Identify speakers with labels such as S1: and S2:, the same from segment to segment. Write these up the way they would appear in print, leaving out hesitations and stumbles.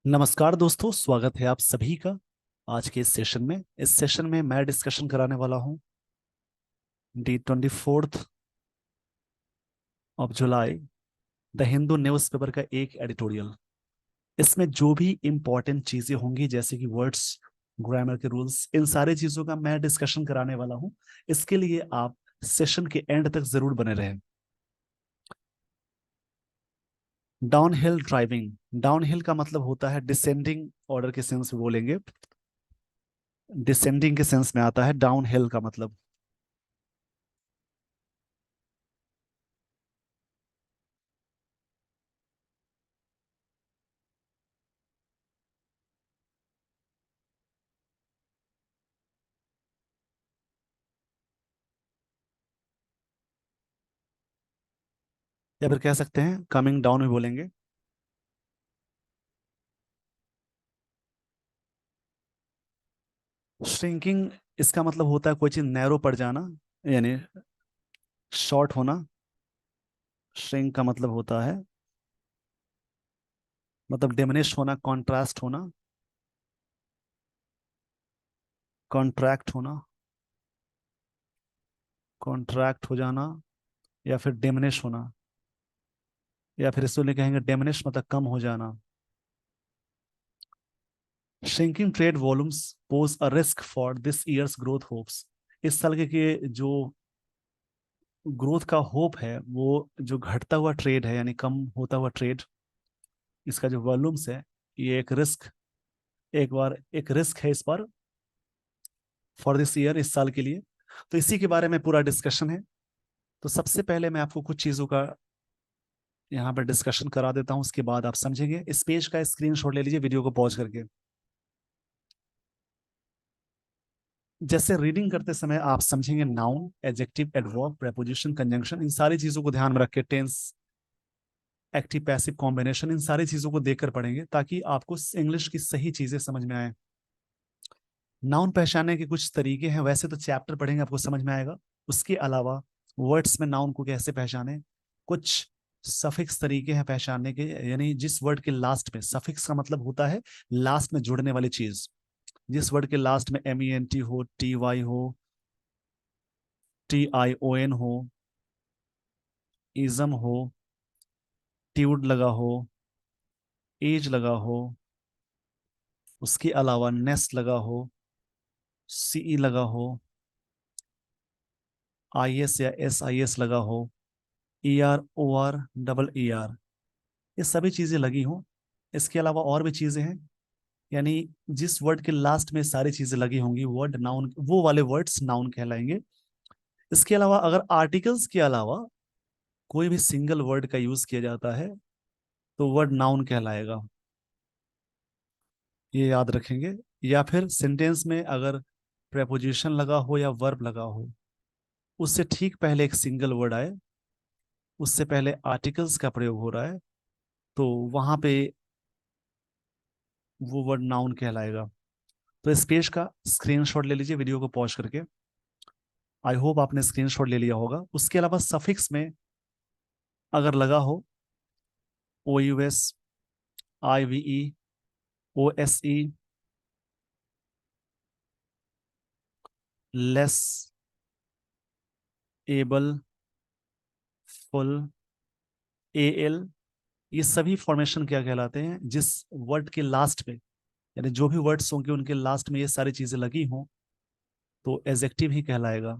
S1: नमस्कार दोस्तों, स्वागत है आप सभी का आज के इस सेशन में मैं डिस्कशन कराने वाला हूं D 24 of July the Hindu newspaper का एक एडिटोरियल। इसमें जो भी इंपॉर्टेंट चीजें होंगी जैसे कि वर्ड्स, ग्रामर के रूल्स, इन सारी चीजों का मैं डिस्कशन कराने वाला हूं। इसके लिए आप सेशन के एंड तक जरूर बने रहें। Down hill driving, down hill का मतलब होता है डिसेंडिंग ऑर्डर के सेंस में बोलेंगे। डिसेंडिंग के सेंस में आता है डाउन हिल का मतलब। या फिर कह सकते हैं कमिंग डाउन भी बोलेंगे। श्रिंकिंग, इसका मतलब होता है कोई चीज नैरो पड़ जाना, यानी शॉर्ट होना। श्रिंक का मतलब होता है मतलब डिमिनिश होना, कॉन्ट्रास्ट होना, कॉन्ट्रैक्ट होना, कॉन्ट्रैक्ट हो जाना, या फिर डिमिनिश होना, या फिर इसको लिए कहेंगे डिमिनिश मतलब कम हो जाना। Shrinking trade volumes pose a risk for this years growth hopes. इस साल के जो ग्रोथ का होप है, वो जो घटता हुआ ट्रेड है यानी कम होता हुआ ट्रेड, इसका जो वॉल्यूम्स है, ये एक रिस्क, एक रिस्क है इस पर, फॉर दिस ईयर, इस साल के लिए। तो इसी के बारे में पूरा डिस्कशन है। तो सबसे पहले मैं आपको कुछ चीज़ों का यहाँ पर डिस्कशन करा देता हूँ, उसके बाद आप समझेंगे। इस पेज का स्क्रीनशॉट ले लीजिए वीडियो को पॉज करके। जैसे रीडिंग करते समय आप समझेंगे noun, adjective, adverb, preposition, conjunction, इन सारी चीज़ों को ध्यान में रख के टेंस, एक्टिव पैसिव कॉम्बिनेशन, इन सारी चीज़ों को देखकर पढ़ेंगे ताकि आपको इंग्लिश की सही चीज़ें समझ में आए। नाउन पहचानने के कुछ तरीके हैं, वैसे तो चैप्टर पढ़ेंगे आपको समझ में आएगा। उसके अलावा वर्ड्स में नाउन को कैसे पहचाने, कुछ सफिक्स तरीके हैं पहचानने के, यानी जिस वर्ड के लास्ट में, सफिक्स का मतलब होता है लास्ट में जुड़ने वाली चीज। जिस वर्ड के लास्ट में MENT हो, TY हो, TION हो, इजम हो, ट्यूड लगा हो, एज लगा हो, उसके अलावा नेस्ट लगा हो, CE लगा हो, IS या SIS लगा हो, EROR, ये सभी चीजें लगी हों। इसके अलावा और भी चीजें हैं, यानी जिस वर्ड के लास्ट में सारी चीजें लगी होंगी वर्ड नाउन, वो वाले वर्ड्स नाउन कहलाएंगे। इसके अलावा अगर आर्टिकल्स के अलावा कोई भी सिंगल वर्ड का यूज किया जाता है तो वर्ड नाउन कहलाएगा, ये याद रखेंगे। या फिर सेंटेंस में अगर प्रेपोजिशन लगा हो या वर्ब लगा हो, उससे ठीक पहले एक सिंगल वर्ड आए, उससे पहले आर्टिकल्स का प्रयोग हो रहा है, तो वहां पे वो वर्ड नाउन कहलाएगा। तो इस पेज का स्क्रीनशॉट ले लीजिए वीडियो को पॉज करके। आई होप आपने स्क्रीनशॉट ले लिया होगा। उसके अलावा सफिक्स में अगर लगा हो OUS, IVE, OSE, less, able, full, AL, ये सभी फॉर्मेशन क्या कहलाते हैं, जिस वर्ड के लास्ट में, यानी जो भी वर्ड्स होंगे उनके लास्ट में ये सारी चीजें लगी हों तो एजेक्टिव ही कहलाएगा।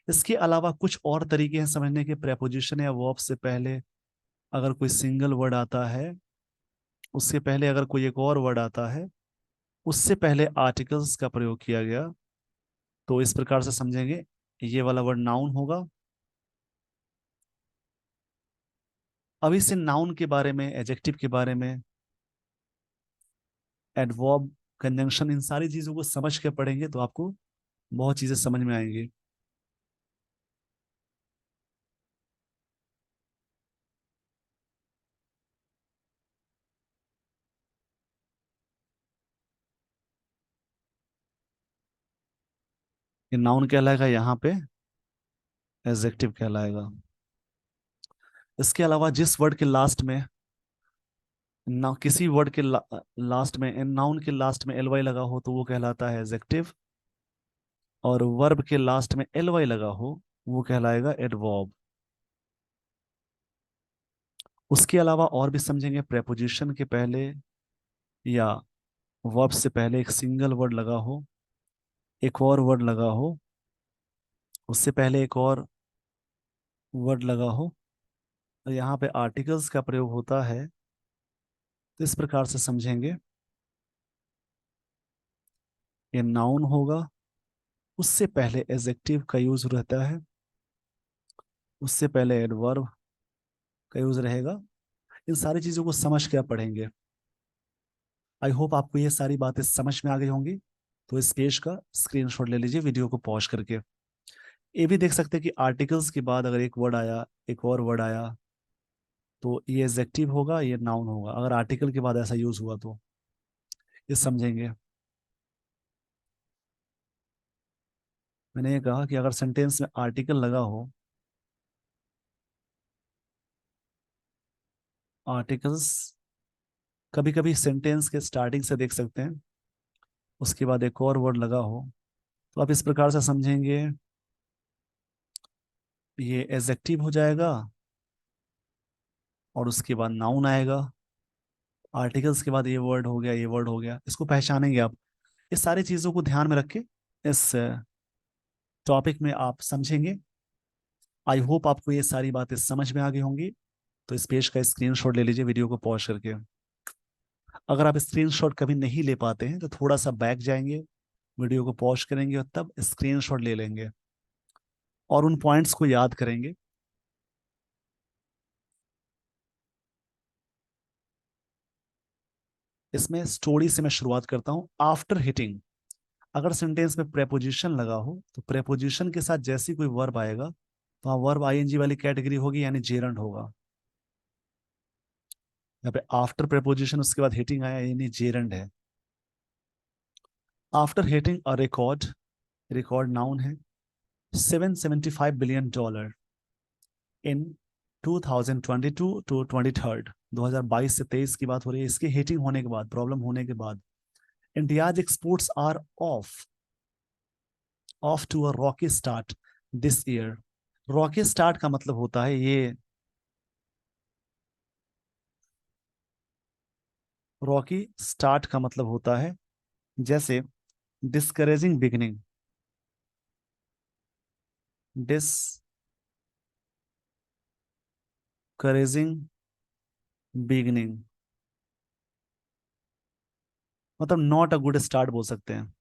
S1: इसके अलावा कुछ और तरीके हैं समझने के। प्रेपोजिशन या वर्ब से पहले अगर कोई सिंगल वर्ड आता है, उससे पहले अगर कोई एक और वर्ड आता है, उससे पहले आर्टिकल्स का प्रयोग किया गया, तो इस प्रकार से समझेंगे ये वाला वर्ड नाउन होगा। अभी से नाउन के बारे में, एडजेक्टिव के बारे में, एडवर्ब, कंजंक्शन, इन सारी चीजों को समझ के पढ़ेंगे तो आपको बहुत चीजें समझ में आएंगी। ये नाउन कहलाएगा, यहाँ पे एडजेक्टिव कहलाएगा। इसके अलावा जिस वर्ड के लास्ट में ना किसी वर्ड के लास्ट में, नाउन के लास्ट में एल वाई लगा हो तो वो कहलाता है एडजेक्टिव, और वर्ब के लास्ट में एल वाई लगा हो वो कहलाएगा एडवर्ब। उसके अलावा और भी समझेंगे, प्रेपोजिशन के पहले या वर्ब से पहले एक सिंगल वर्ड लगा हो, एक और वर्ड लगा हो, उससे पहले एक और वर्ड लगा हो, और यहाँ पे आर्टिकल्स का प्रयोग होता है, तो इस प्रकार से समझेंगे। ये नाउन होगा, उससे पहले एडजेक्टिव का यूज रहता है, उससे पहले एडवर्ब का यूज रहेगा। इन सारी चीजों को समझ के आप पढ़ेंगे। आई होप आपको ये सारी बातें समझ में आ गई होंगी। तो इस पेज का स्क्रीनशॉट ले लीजिए वीडियो को पॉज करके। ये भी देख सकते हैं कि आर्टिकल्स के बाद अगर एक वर्ड आया, एक और वर्ड आया, तो ये एडजेक्टिव होगा, ये नाउन होगा, अगर आर्टिकल के बाद ऐसा यूज हुआ तो। ये समझेंगे। मैंने ये कहा कि अगर सेंटेंस में आर्टिकल लगा हो, आर्टिकल्स कभी कभी सेंटेंस के स्टार्टिंग से देख सकते हैं, उसके बाद एक और वर्ड लगा हो, तो आप इस प्रकार से समझेंगे, ये एडजेक्टिव हो जाएगा और उसके बाद नाउन आएगा, आर्टिकल्स के बाद ये वर्ड हो गया, ये वर्ड हो गया, इसको पहचानेंगे आप। इस सारी चीजों को ध्यान में रख के इस टॉपिक में आप समझेंगे। आई होप आपको ये सारी बातें समझ में आ गई होंगी। तो इस पेज का स्क्रीनशॉट ले लीजिए वीडियो को पॉज करके। अगर आप स्क्रीनशॉट कभी नहीं ले पाते हैं तो थोड़ा सा बैक जाएंगे, वीडियो को पॉज करेंगे और तब स्क्रीनशॉट ले लेंगे और उन पॉइंट्स को याद करेंगे। इसमें स्टोरी से मैं शुरुआत करता हूं। आफ्टर हिटिंग, अगर सेंटेंस में प्रेपोजिशन लगा हो तो प्रेपोजिशन के साथ जैसी कोई वर्ब आएगा तो वहाँ वर्ब आईएनजी वाली कैटेगरी होगी, यानी जेरंड होगा। यहाँ पे आफ्टर प्रेपोजिशन उसके बाद हिटिंग आया, यानी जेरंड है। After hitting a record, record noun है, $775 बिलियन इन 2022 टू 23, 2022 से 23 की बात हो रही है। इसके हिटिंग होने के बाद, प्रॉब्लम होने के बाद, India's exports are off to a rocky start this year. Rocky start का मतलब होता है, ये रॉकी स्टार्ट का मतलब होता है जैसे डिस्करेजिंग बिगिनिंग, डिस्करेजिंग बिगिनिंग मतलब नॉट अ गुड स्टार्ट बोल सकते हैं,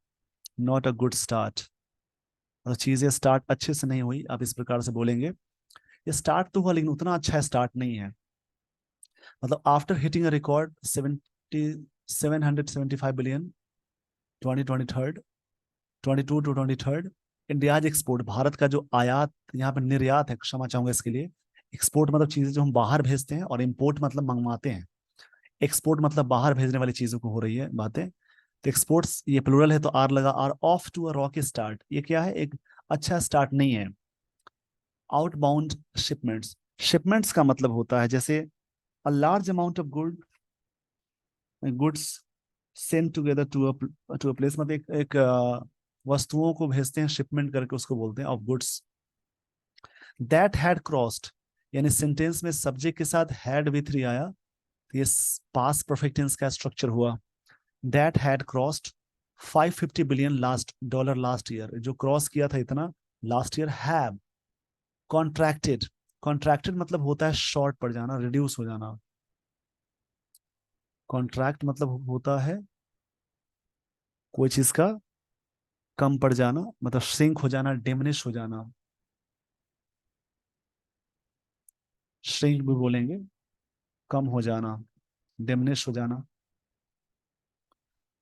S1: नॉट अ गुड स्टार्ट। और चीजें स्टार्ट अच्छे से नहीं हुई, आप इस प्रकार से बोलेंगे। ये स्टार्ट तो हुआ लेकिन उतना अच्छा स्टार्ट नहीं है। मतलब after hitting a record 775 billion 2023, 22 to 23, India's export, Bharat का जो आयात, यहाँ पर निर्यात है, क्षमा चाहूंगा इसके लिए। एक्सपोर्ट मतलब चीजें जो हम बाहर भेजते हैं, और इम्पोर्ट मतलब मंगवाते हैं। एक्सपोर्ट मतलब बाहर भेजने वाली चीजों को हो रही है बातें। तो एक्सपोर्ट्स ये प्लूरल है तो आर लगा, are off to a rocky start, ये क्या है, एक अच्छा स्टार्ट नहीं है। आउटबाउंड शिपमेंट्स, शिपमेंट्स का मतलब होता है जैसे a large amount of goods send together to a place, मतलब एक वस्तुओं को भेजते हैं शिपमेंट करके, उसको बोलते हैं of goods. That had crossed, यानी सेंटेंस में सब्जेक्ट के साथ हैड विथ थ्री आया, तो ये पास्ट परफेक्ट टेंस का स्ट्रक्चर हुआ। That had crossed 550 billion last dollar last year, जो क्रॉस किया था इतना last year. Have contracted, contracted मतलब होता है शॉर्ट पड़ जाना, रिड्यूस हो जाना। कॉन्ट्रैक्ट मतलब होता है कोई चीज का कम पड़ जाना, मतलब श्रिंक हो जाना, डिमिनिश हो जाना। श्रिंक भी बोलेंगे, कम हो जाना, डिमिनिश हो जाना।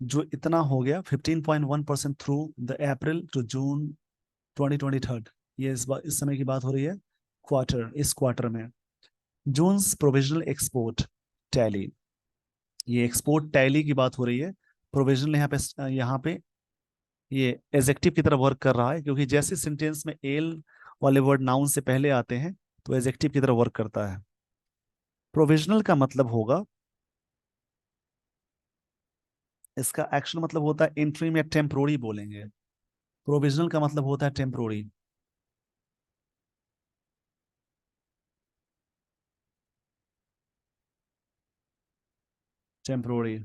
S1: जो इतना हो गया 15.1% through the April to June 2023, ये इस समय की बात हो रही है, क्वार्टर, इस क्वार्टर में। जून्स प्रोविजनल एक्सपोर्ट टैली, ये एक्सपोर्ट टैली की बात हो रही है। प्रोविजनल यहाँ पे ये एडजेक्टिव की तरह वर्क कर रहा है, क्योंकि जैसे सेंटेंस में एल वाले वर्ड नाउन से पहले आते हैं तो एडजेक्टिव की तरह वर्क करता है। प्रोविजनल का मतलब होगा इसका एक्शन मतलब होता है इंटरिम या टेम्पोररी बोलेंगे। प्रोविजनल का मतलब होता है टेम्पोररी। टेम्पोररी।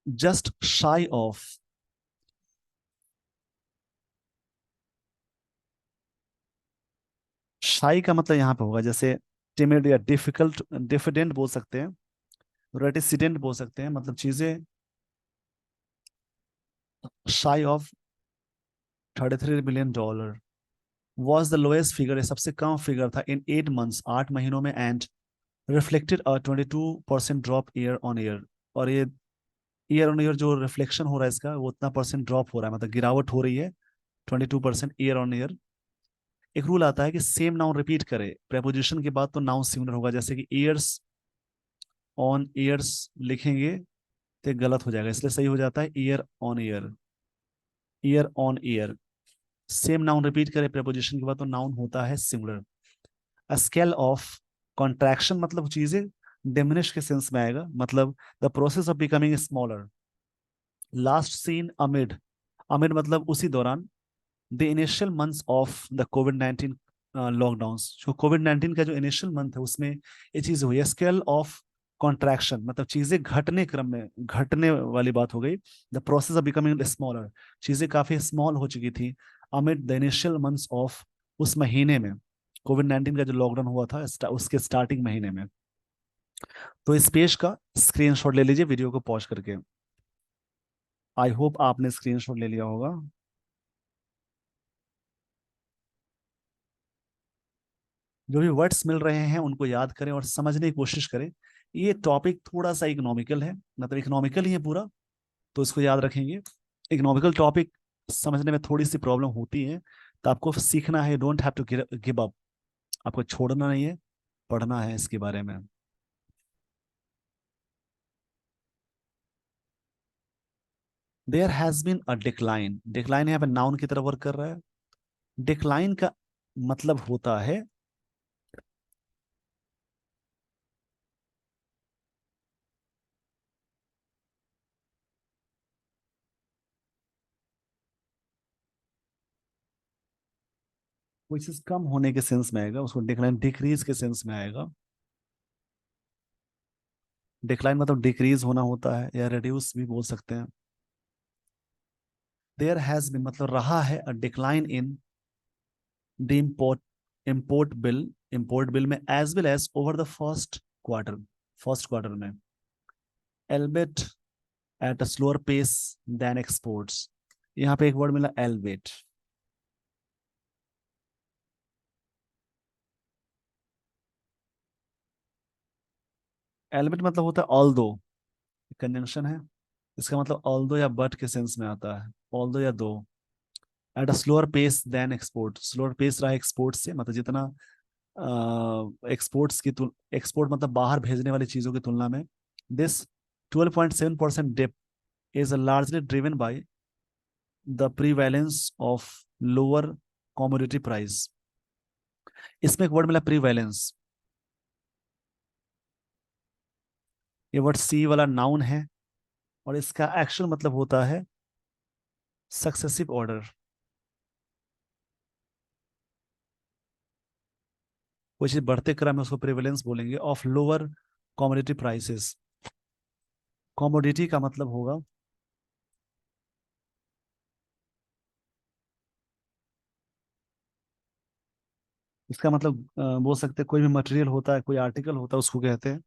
S1: जस्ट शाई ऑफ। शाई का मतलब यहाँ पे होगा जैसे टिमिड या डिफिकल्ट, डिफिडेंट बोल सकते हैं, रेटिसिडेंट बोल सकते हैं, मतलब चीजें शाई of $33 billion was the lowest figure, सबसे कम फिगर था इन 8 मंथ्स, 8 महीनों में, and reflected 22% drop year on year. और ये ईयर ऑन ईयर जो रिफ्लेक्शन हो रहा है इसका, वो उतना परसेंट ड्रॉप हो रहा है, मतलब गिरावट हो रही है 22% ईयर ऑन ईयर। एक रूल आता है कि सेम नाउन रिपीट करे प्रेपोजिशन के बाद तो नाउन सिमिलर होगा, जैसे कि ईयर्स ऑन ईयर्स लिखेंगे तो गलत हो जाएगा, इसलिए सही हो जाता है year on year. Year on year. Same noun repeat करे प्रेपोजिशन के बाद तो नाउन होता है similar. A scale of contraction मतलब चीजें डिमिनिश के सेंस में आएगा, मतलब the process of becoming smaller. Last seen amid. Amid मतलब उसी दौरान। The initial months of the COVID 19 lockdown, जो कोविड 19 का जो इनिशियल मंथ है उसमें ये चीज हुई है। स्केल ऑफ कॉन्ट्रैक्शन मतलब चीजें घटने क्रम में, घटने वाली बात हो गई। The process of becoming smaller, चीजें काफी स्मॉल हो चुकी थी amid the initial months of, उस महीने में कोविड 19 का जो लॉकडाउन हुआ था उसके स्टार्टिंग महीने में। तो इस पेज का स्क्रीनशॉट ले लीजिए वीडियो को पॉज करके। आई होप आपने स्क्रीनशॉट ले लिया होगा। जो भी वर्ड्स मिल रहे हैं उनको याद करें और समझने की कोशिश करें। ये टॉपिक थोड़ा सा इकोनॉमिकल है, मतलब इकोनॉमिकल ही है पूरा, तो इसको याद रखेंगे। इकोनॉमिकल टॉपिक समझने में थोड़ी सी प्रॉब्लम होती है, तो आपको सीखना है, don't have to give up. आपको छोड़ना नहीं है, पढ़ना है इसके बारे में। There has been a decline. Decline यहाँ पे नाउन की तरफ वर्क कर रहा है। डिक्लाइन का मतलब होता है, कोई चीज कम होने के सेंस में आएगा, उसको डिक्लाइन डिक्रीज के सेंस में आएगा। डिक्लाइन मतलब डिक्रीज होना होता है, या रिड्यूस भी बोल सकते हैं। देयर हैज बीन मतलब रहा है a decline in the import bill में, as well as over the quarter first quarter में, albeit at a slower pace than exports. यहाँ पे एक वर्ड मिला एल्बेट। एल्बेट मतलब होता है ऑल दो, कंजंक्शन है, इसका मतलब ऑल दो या बट के सेंस में आता है, ऑल दो या though. At a slower pace than export, slower pace रहा एक्सपोर्ट से, मतलब जितना एक्सपोर्ट्स की एक्सपोर्ट मतलब बाहर भेजने वाली चीजों की तुलना में। This 12.7% dip is largely driven by the prevalence of lower commodity price. इसमें एक वर्ड मिला प्रीवैलेंस। ये वर्ड सी वाला नाउन है, और इसका एक्शन मतलब होता है सक्सेसिव ऑर्डर। कोई चीज बढ़ते क्रम में उसको प्रेवलेंस बोलेंगे of lower commodity prices. Commodity का मतलब होगा, इसका मतलब बोल सकते हैं कोई भी मटेरियल होता है, कोई आर्टिकल होता है, उसको कहते हैं।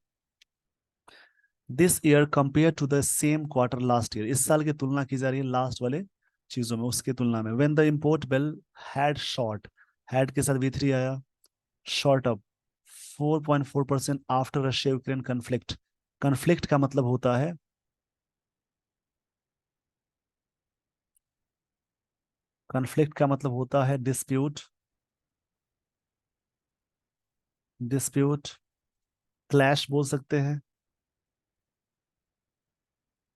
S1: This year compare to the same quarter last year, इस साल की तुलना की जा रही है लास्ट वाले चीजों में, उसके तुलना में। When the import bill had short, had के साथ V3 आया, short up 4.4% after Russia Ukraine conflict. Conflict का मतलब होता है, कन्फ्लिक्ट का मतलब होता है डिस्प्यूट, डिस्प्यूट, क्लैश बोल सकते हैं,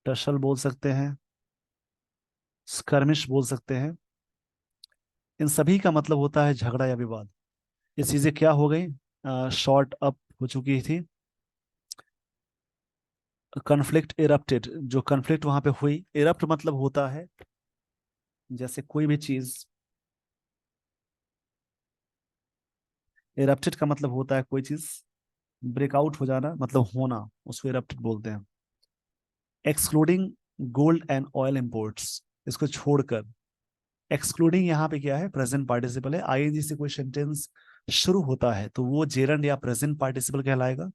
S1: टसल बोल सकते हैं, स्कर्मिश बोल सकते हैं। इन सभी का मतलब होता है झगड़ा या विवाद। ये चीजें क्या हो गई, शॉर्ट अप हो चुकी थी। कन्फ्लिक्ट इरप्टेड, जो कन्फ्लिक्ट वहां पे हुई, इरप्ट मतलब होता है जैसे कोई भी चीज, इरप्टेड का मतलब होता है कोई चीज ब्रेकआउट हो जाना, मतलब होना, उसको इरप्टेड बोलते हैं। Excluding gold and oil imports, इसको छोड़कर। एक्सक्लूडिंग यहाँ पे क्या है, प्रेजेंट पार्टिसिपल है। आईएनजी से कोई सेंटेंस शुरू होता है तो वो जेरंड या प्रेजेंट पार्टिसिपल कहलाएगा,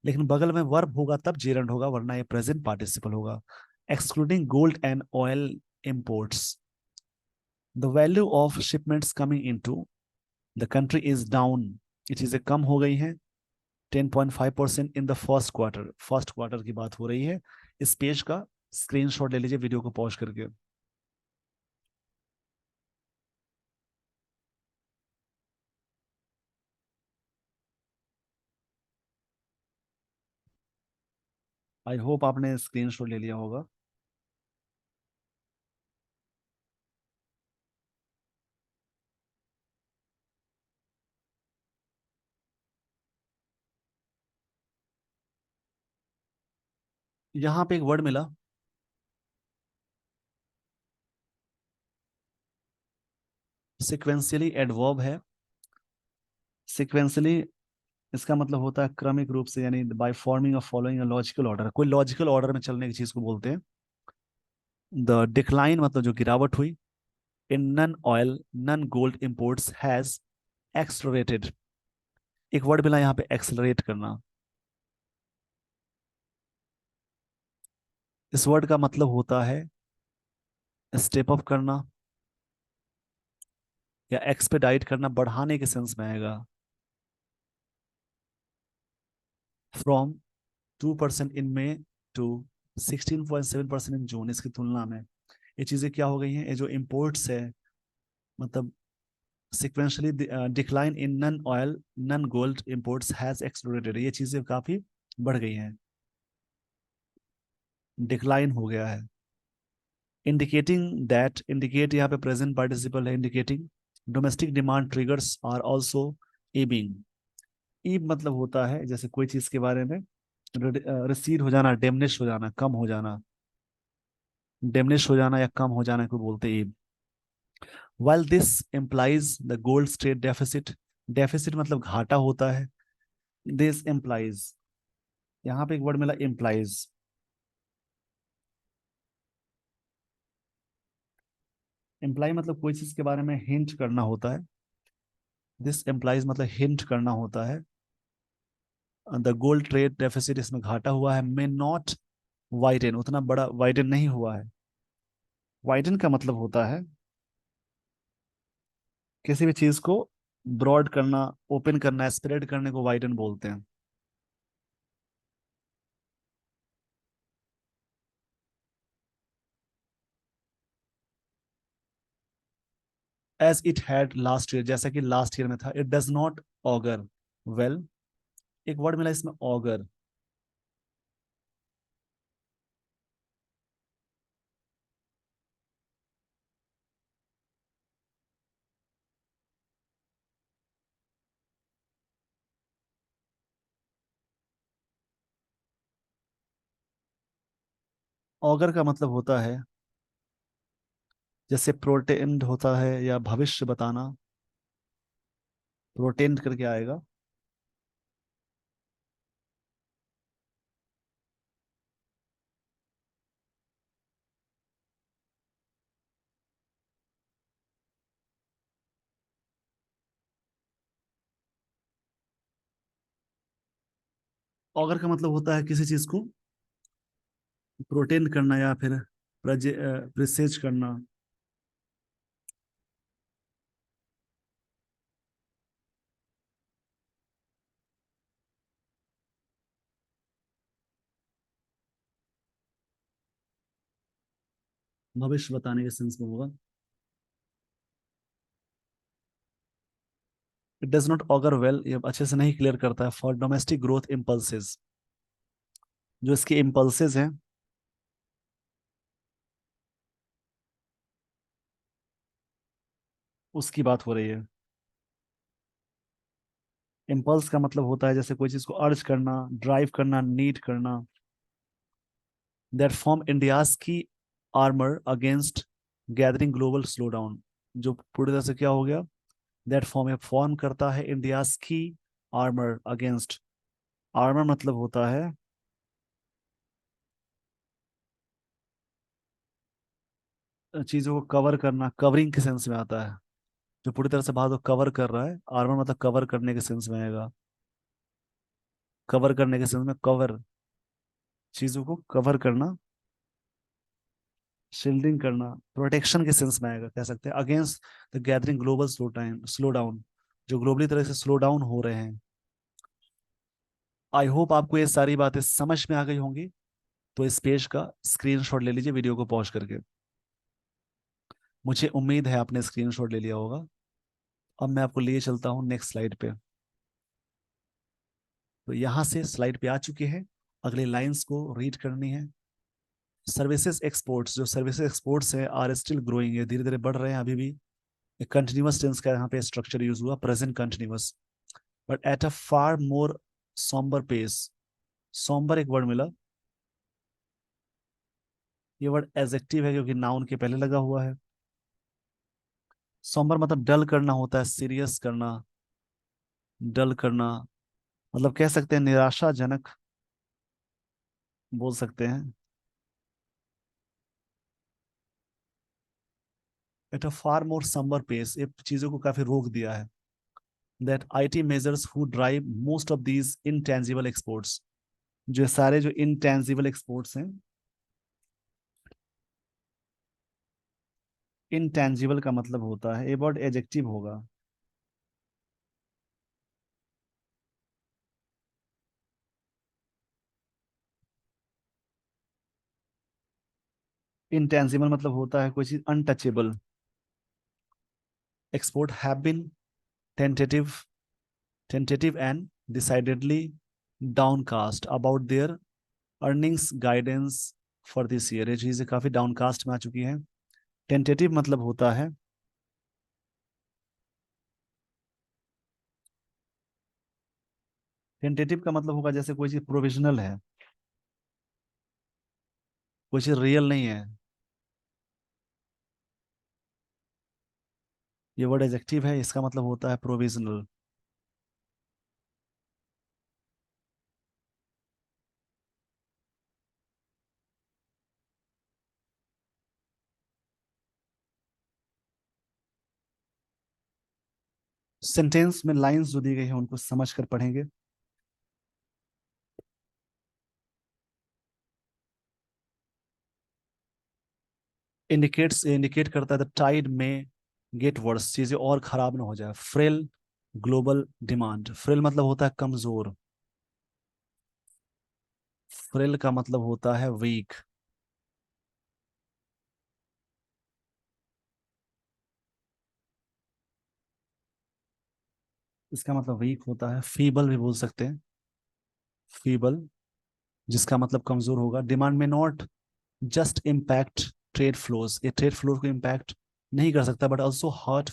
S1: लेकिन बगल में वर्ब होगा तब जेरंड होगा, वरना ये प्रेजेंट पार्टिसिपल होगा। Excluding gold and oil imports, the value of shipments coming into the country is down, ये चीजें कम हो गई हैं 10.5% in the first quarter. First quarter की बात हो रही है। इस पेज का स्क्रीनशॉट ले लीजिए वीडियो को पॉज करके। आई होप आपने स्क्रीनशॉट ले लिया होगा। यहाँ पे एक वर्ड मिला, सिक्वेंशियली एडवर्ब है। सिक्वेंशियली इसका मतलब होता है क्रमिक रूप से, यानी बाय फॉर्मिंग और फॉलोइंग अ लॉजिकल ऑर्डर, कोई लॉजिकल ऑर्डर में चलने की चीज को बोलते हैं। द डिक्लाइन मतलब जो गिरावट हुई, in non oil non gold imports has accelerated. एक वर्ड मिला यहाँ पे, एक्सलरेट करना। इस वर्ड का मतलब होता है स्टेप अप करना या एक्सपेडाइट करना, बढ़ाने के सेंस में आएगा। फ्रॉम 2% इन मई टू 16.7% इन जून, इसकी तुलना में ये चीजें क्या हो गई हैं, ये जो इम्पोर्ट्स है, मतलब sequentially decline in non oil non gold imports has एक्सप्लोरेटेड, ये चीजें काफी बढ़ गई हैं, डिक्लाइन हो गया है। इंडिकेटिंग दैट, इंडिकेट यहाँ पे प्रेजेंट पार्टिसिपल है, indicating domestic demand triggers are also ebbing. Ebb मतलब होता है जैसे कोई चीज के बारे में रिसीड हो जाना, डेमनिश हो जाना, कम हो जाना, डेमनिश हो जाना या कम हो जाना को बोलते हैं ईब। while this implies the gold trade deficit, deficit मतलब घाटा होता है। this implies, यहाँ पे एक वर्ड मिला implies। imply मतलब कोई चीज के बारे में हिंट करना होता है। this implies मतलब हिंट करना होता है। द गोल्ड ट्रेड डेफिसिट, इसमें घाटा हुआ है। मे नॉट वाइडन, उतना बड़ा वाइडन नहीं हुआ है। वाइडन का मतलब होता है किसी भी चीज को ब्रॉड करना, ओपन करना, स्प्रेड करने को वाइडन बोलते हैं। As it had last year, जैसा कि लास्ट ईयर में था। It does not augur well, एक वर्ड मिला इसमें ऑगर। ऑगर का मतलब होता है जैसे प्रोटेंड होता है या भविष्य बताना, प्रोटेंड करके आएगा। ऑगर का मतलब होता है किसी चीज को प्रोटेंड करना या फिर प्रिसेज करना। भविष्य बताने के सेंस में होगा। It does not augur well, ये अच्छे से नहीं क्लियर करता है फॉर डोमेस्टिक ग्रोथ इम्पल्सेस, जो इसके इम्पल्सेस हैं। उसकी बात हो रही है। इम्पल्स का मतलब होता है जैसे कोई चीज को अर्ज करना, ड्राइव करना, नीड करना। दैट फॉर्म इंडियाज की armour against gathering global slow down. जो पूरी तरह से क्या हो गया, दैट फॉर्म करता है इंडियाज की आर्मर अगेंस्ट। आर्मर मतलब होता है चीजों को कवर करना, कवरिंग के सेंस में आता है। जो पूरी तरह से बात को कवर कर रहा है, आर्मर मतलब कवर करने के सेंस में आएगा। कवर करने के सेंस में, कवर, चीजों को कवर करना, शील्डिंग करना, प्रोटेक्शन के सेंस में आएगा, कह सकते हैं against the gathering global slow down, जो ग्लोबली तरह से स्लो डाउन हो रहे हैं। आई होप आपको ये सारी बातें समझ में आ गई होंगी। तो इस पेज का स्क्रीनशॉट ले लीजिए वीडियो को पॉज करके। मुझे उम्मीद है आपने स्क्रीनशॉट ले लिया होगा। अब मैं आपको लिए चलता हूँ नेक्स्ट स्लाइड पे। तो यहाँ से स्लाइड पे आ चुके हैं, अगले लाइंस को रीड करनी है। सर्विसेज एक्सपोर्ट्स, जो सर्विसेज एक्सपोर्ट्स है आर स्टिल ग्रोइंग, है धीरे धीरे बढ़ रहे हैं अभी भी। एक कंटिन्यूअस टेंस का यहाँ पे स्ट्रक्चर यूज हुआ, present continuous, but at a far more sombre pace. Sombre एक वर्ड मिला, ये वर्ड एडजेक्टिव है क्योंकि नाउन के पहले लगा हुआ है। सॉम्बर मतलब डल करना होता है, सीरियस करना, डल करना, मतलब कह सकते हैं निराशाजनक, बोल सकते हैं। At a far more sombre pace, ये चीजों को काफी रोक दिया है। That IT majors who drive most of these intangible exports, जो सारे जो इनटेंजिबल एक्सपोर्ट्स हैं। इनटेंजिबल का मतलब होता है, ये वर्ड एडजेक्टिव होगा। इनटेंजिबल मतलब होता है कोई चीज untouchable. Export have been tentative, tentative and decidedly downcast about their earnings guidance for this year, ये चीजें काफी डाउनकास्ट में आ चुकी हैं। टेंटेटिव मतलब होता है, टेंटेटिव का मतलब होगा जैसे कोई चीज प्रोविजनल है, कोई चीज रियल नहीं है। ये वर्ड एडजेक्टिव है, इसका मतलब होता है प्रोविजनल। सेंटेंस में लाइंस जो दी गई है उनको समझ कर पढ़ेंगे। इंडिकेट करता है द टाइड में गेट वर्स, चीजें और खराब ना हो जाए। फ्रेल ग्लोबल डिमांड, फ्रेल मतलब होता है कमजोर, फ्रेल का मतलब होता है वीक। इसका मतलब वीक होता है, फीबल भी बोल सकते हैं, फीबल, जिसका मतलब कमजोर होगा। डिमांड में not just impact trade flows, ये ट्रेड फ्लो को इम्पैक्ट नहीं कर सकता, बट ऑल्सो हर्ट,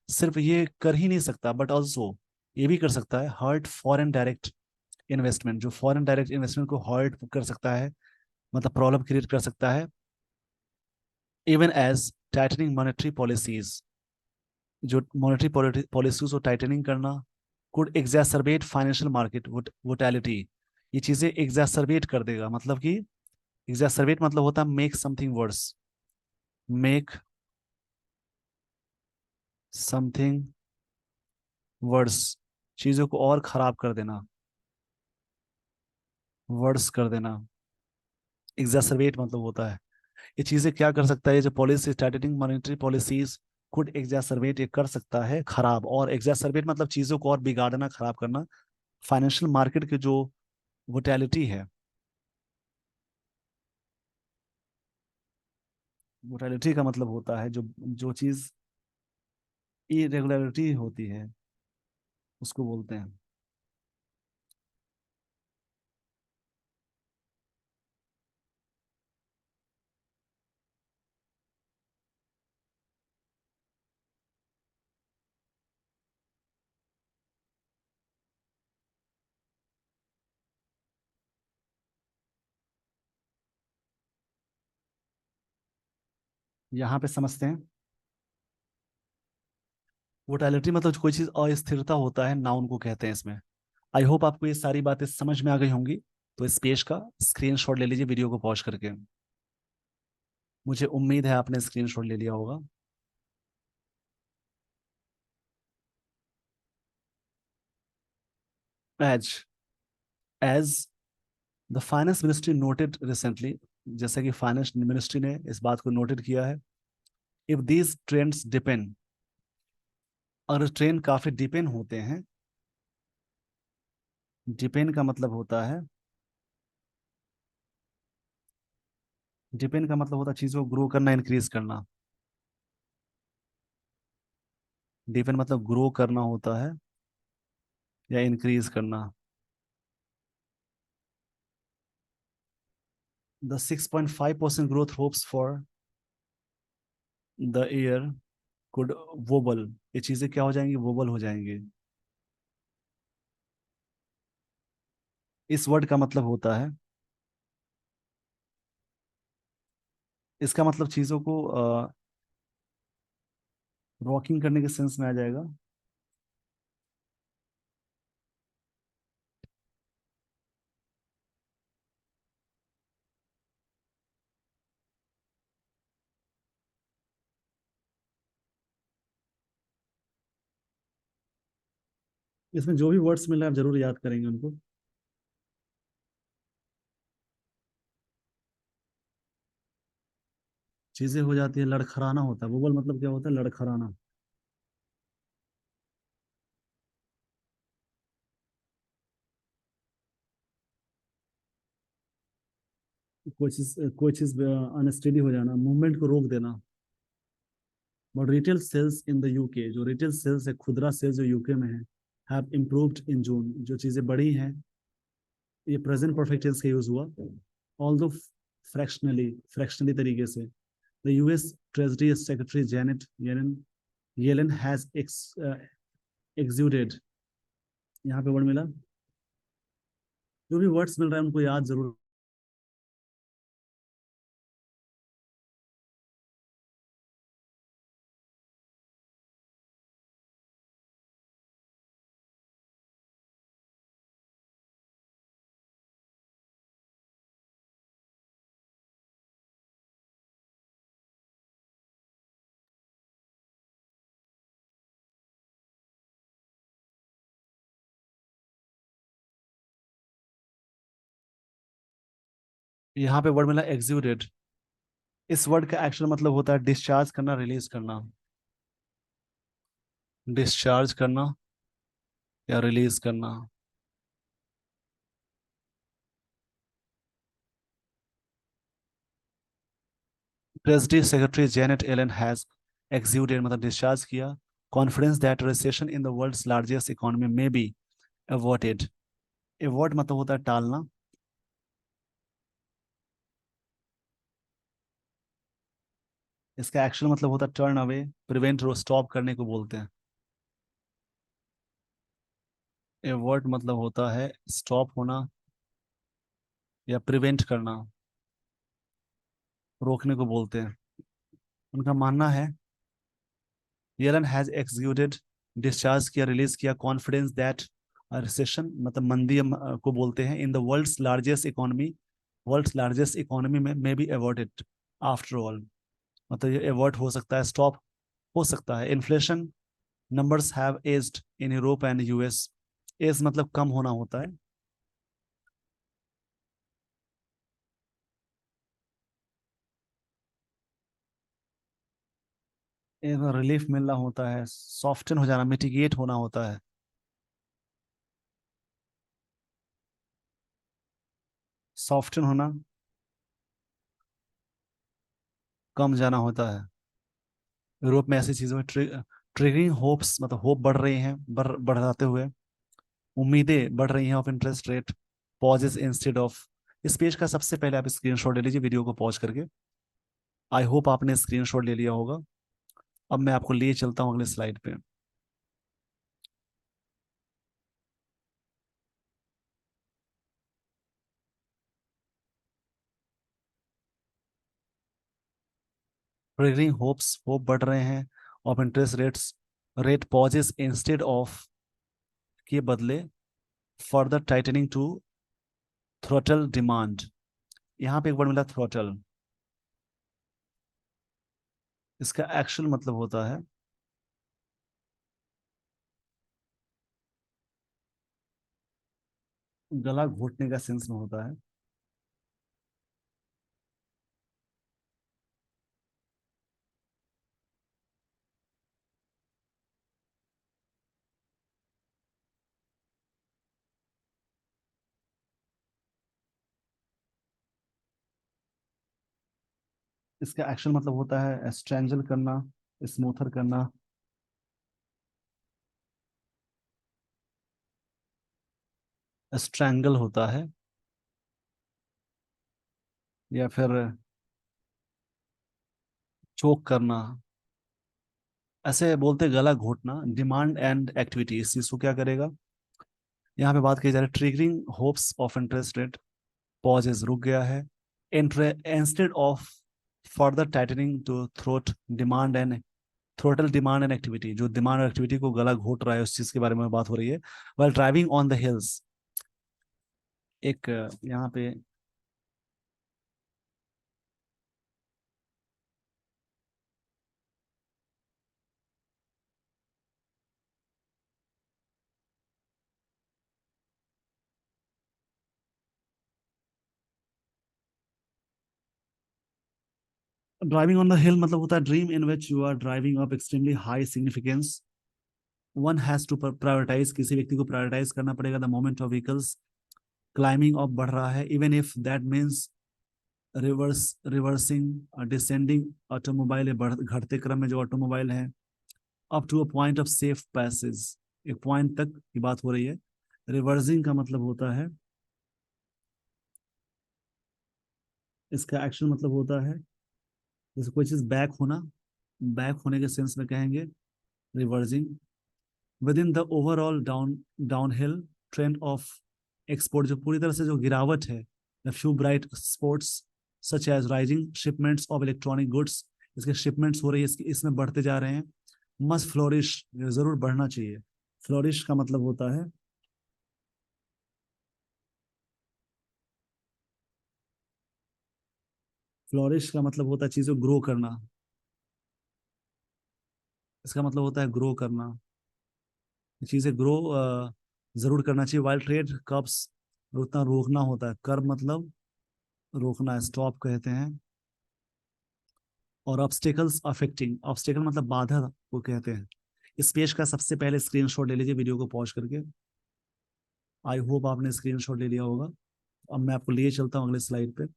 S1: सिर्फ ये कर ही नहीं सकता बट ऑल्सो ये भी कर सकता है हर्ट फॉरेन डायरेक्ट इन्वेस्टमेंट, जो फॉरेन डायरेक्ट इन्वेस्टमेंट को हर्ट कर सकता है, मतलब प्रॉब्लम क्रिएट कर सकता है। Even as tightening monetary policies, जो मॉनेटरी पॉलिसीज को टाइटनिंग करना could exacerbate financial market volatility, ये चीजें एग्जैसरबेट कर देगा, मतलब कि एग्जैसरबेट मतलब होता है make something worse, make something worse, चीजों को और खराब कर देना, वर्स कर देना। एग्जैसरबेट मतलब होता है ये चीजें क्या कर सकता है, ये जो policy tightening monetary policies could exacerbate, ये कर सकता है खराब, और एग्जैसरबेट मतलब चीजों को और बिगाड़ना, खराब करना, फाइनेंशियल मार्केट की जो वोटैलिटी है। वोटैलिटी का मतलब होता है जो जो चीज इरेगुलरिटी होती है उसको बोलते हैं। यहाँ पे समझते हैं। वोटालिटी मतलब कोई चीज अस्थिरता होता है, नाउन को कहते हैं इसमें। आई होप आपको ये सारी बातें समझ में आ गई होंगी। तो इस पेज का स्क्रीनशॉट ले लीजिए वीडियो को पॉज करके। मुझे उम्मीद है आपने स्क्रीनशॉट ले लिया होगा। As as the finance ministry noted recently, जैसे कि फाइनेंस मिनिस्ट्री ने इस बात को नोटेड किया है, इफ दीज ट्रेंड्स डिपेंड, अगर ट्रेंड काफी डिपेंड होते हैं, डिपेंड का मतलब होता है, डिपेंड का मतलब होता है चीजों को ग्रो करना, इंक्रीज करना। डिपेंड मतलब ग्रो करना होता है या इंक्रीज करना। The 6.5% growth hopes for the year could wobble, ये चीजें क्या हो जाएंगी, वोबल हो जाएंगी। इस वर्ड का मतलब होता है, इसका मतलब चीजों को रॉकिंग करने के सेंस में आ जाएगा। इसमें जो भी वर्ड्स मिल रहे हैं आप जरूर याद करेंगे उनको। चीजें हो जाती है, लड़खड़ाना होता है, वोबल मतलब क्या होता है, लड़खड़ाना। कोई चीज अनस्टेडी हो जाना, मूवमेंट को रोक देना। But retail sales in the UK, जो रिटेल सेल्स है, खुदरा सेल्स जो यूके में है, हैव इम्प्रूव्ड इन जून, जो चीजें बढ़ी हैं, ये प्रेजेंट परफेक्ट टेंस का यूज हुआ। ऑल्दो फ्रैक्शनली तरीके से। The US treasury secretary Janet Yellen Yellen has exuded, यहाँ पे वर्ड मिला। जो भी वर्ड्स मिल रहा है उनको याद जरूर। यहाँ पे वर्ड मिला exuded। इस वर्ड का एक्चुअल मतलब होता है डिस्चार्ज करना, रिलीज करना। डिस्चार्ज करना या रिलीज करना। Treasury secretary Janet Yellen has exuded मतलब डिस्चार्ज किया confidence that recession in the world's largest economy में बी अवॉइडेड। अवॉइड मतलब होता है टालना। इसका एक्चुअल मतलब होता है टर्न अवे, प्रिवेंट, स्टॉप करने को बोलते हैं। अवॉइड मतलब होता है स्टॉप होना या प्रिवेंट करना, रोकने को बोलते हैं। उनका मानना है येलन हैज एक्सिक्यूटेड, डिस्चार्ज किया, रिलीज किया कॉन्फिडेंस दैट रिसेशन मतलब मंदी को बोलते हैं, in the world's largest economy, world's largest economy में may be avoided after all, मतलब ये अवॉइड हो सकता है, स्टॉप हो सकता है। Inflation numbers have eased in Europe and US, ease मतलब कम होना होता है। रिलीफ मिलना होता है, सॉफ्टन हो जाना, मिटिगेट होना होता है। सॉफ्टन होना, कम जाना होता है। यूरोप में ऐसी चीजों में ट्रिगरिंग होप्स मतलब होप बढ़ रही हैं, बढ़ाते हुए उम्मीदें बढ़ रही हैं of interest rate, pauses instead of. इस पेज का सबसे पहले आप स्क्रीनशॉट ले लीजिए वीडियो को पॉज करके। आई होप आपने स्क्रीनशॉट ले लिया होगा। अब मैं आपको लिए चलता हूँ अगले स्लाइड पे। ट्रिगरिंग होप्स, होप बढ़ रहे हैं, of interest rate pauses instead of के बदले further tightening to throttle demand. यहाँ पे एक वर्ड मिला थ्रोटल, इसका एक्चुअल मतलब होता है गला घोटने का सेंस में होता है। इसका एक्चुअल मतलब होता है स्ट्रेंजल करना, स्मूथर करना, स्ट्रैंगल होता है, या फिर चोक करना, ऐसे बोलते गला घोटना। डिमांड एंड एक्टिविटी इस चीज को क्या करेगा, यहाँ पे बात की जा रही है triggering hopes of interest rate pauses, रुक गया है, instead of further tightening to throttle demand and throttle demand and activity, जो डिमांड और एक्टिविटी को गला घोट रहा है उस चीज के बारे में बात हो रही है। While driving on the hills, एक यहाँ पे ड्राइविंग ऑन द हिल मतलब होता है dream in which you are driving up extremely high significance, one has to prioritise, किसी व्यक्ति को प्रायोरिटाइज करना पड़ेगा the moment of vehicles climbing up बढ़ रहा है, even if that means reversing descending automobile, घटते क्रम में जो ऑटोमोबाइल है, up to a point of safe passage, एक पॉइंट तक की बात हो रही है। रिवर्सिंग का मतलब होता है, इसका एक्शन मतलब होता है जैसे कोई चीज बैक होना, बैक होने के सेंस में कहेंगे reversing. Within the overall downhill trend of export, जो पूरी तरह से जो गिरावट है, the few bright spots such as rising shipments of electronic goods, इसके शिपमेंट्स हो रही है, इसमें बढ़ते जा रहे हैं। मस्ट फ्लोरिश, जरूर बढ़ना चाहिए। फ्लोरिश का मतलब होता है, फ्लोरिश का मतलब होता है चीजों ग्रो करना, इसका मतलब होता है ग्रो करना, चीजें ग्रो जरूर करना चाहिए। वाइल्ड ट्रेड कब्स, रुकना रोकना होता है, कर मतलब रोकना, स्टॉप कहते हैं। और ऑब्स्टेकल्स अफेक्टिंग, ऑब्स्टेकल मतलब बाधा को कहते हैं। इस पेज का सबसे पहले स्क्रीनशॉट ले लीजिए वीडियो को पॉज करके, आई होप आपने स्क्रीनशॉट ले लिया होगा। अब मैं आपको लिए चलता हूँ अगले स्लाइड पे।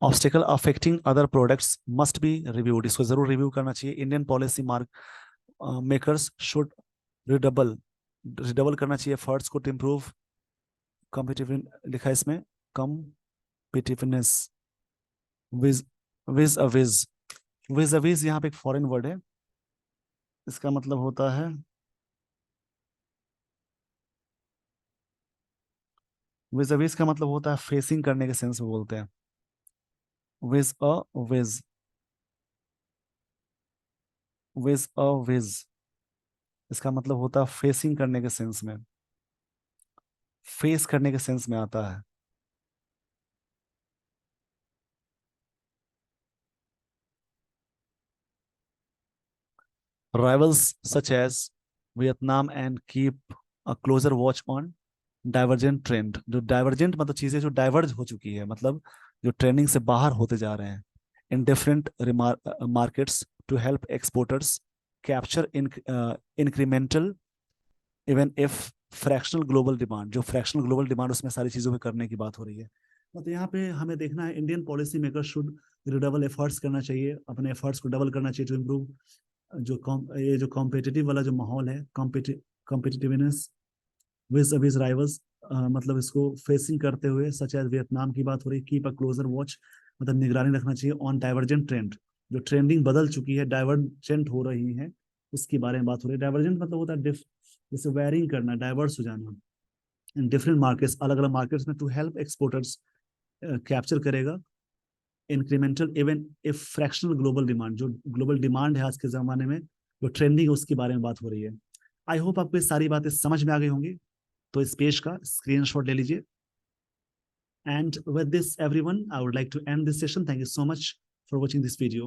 S1: Obstacle affecting other products must be reviewed, इसको जरूर रिव्यू करना चाहिए। Indian policy mark makers should redouble, redouble करना चाहिए एफर्ट्स को टू इम्प्रूव कॉम्पिटिटिव, लिखा है इसमें कॉम्पिटिटिवनेस, विज विज अविज, विज अविज यहाँ पे एक फॉरेन वर्ड है, इसका मतलब होता है विज अविज का मतलब होता है फेसिंग करने के सेंस में बोलते हैं। विज अ विज, विज अ विज, इसका मतलब होता है फेसिंग करने के सेंस में, फेस करने के सेंस में आता है। Rivals such as Vietnam and keep a closer watch on divergent trend, जो divergent मतलब चीजें जो डाइवर्ज हो चुकी है, मतलब जो ट्रेंडिंग से बाहर होते जा रहे हैं, in different markets to help exporters capture incremental even if fractional global demand, जो फ्रैक्शनल ग्लोबल डिमांड उसमें सारी चीजों पे करने की बात हो रही है। तो यहाँ पे हमें देखना है Indian policy maker should double efforts करना चाहिए, अपने एफर्ट्स को डबल करना चाहिए टू इम्प्रूव ये जो कॉम्पिटिटिव वाला जो माहौल है, कॉम्पिटिटिवनेस विज विज राइवल्स, मतलब इसको फेसिंग करते हुए, सच एज वियतनाम की बात हो रही, कीप अ क्लोजर वॉच मतलब निगरानी रखना चाहिए ऑन डाइवर्जेंट ट्रेंड, जो ट्रेंडिंग बदल चुकी है, डाइवर्जेंट हो रही है, उसके बारे में बात हो रही है। डाइवर्जेंट मतलब होता है जैसे वेरिंग करना, डाइवर्स हो जाना, इन डिफरेंट मार्केट्स, अलग अलग मार्केट्स में, टू हेल्प एक्सपोर्टर्स कैप्चर करेगा incremental even a fractional global demand, जो ग्लोबल डिमांड है आज के जमाने में, जो ट्रेंडिंग है उसके बारे में बात हो रही है। आई होप आपको ये सारी बातें समझ में आ गई होंगी, तो इस पेज का स्क्रीनशॉट ले लीजिए। And with this, everyone, I would like to end this session. Thank you so much for watching this video.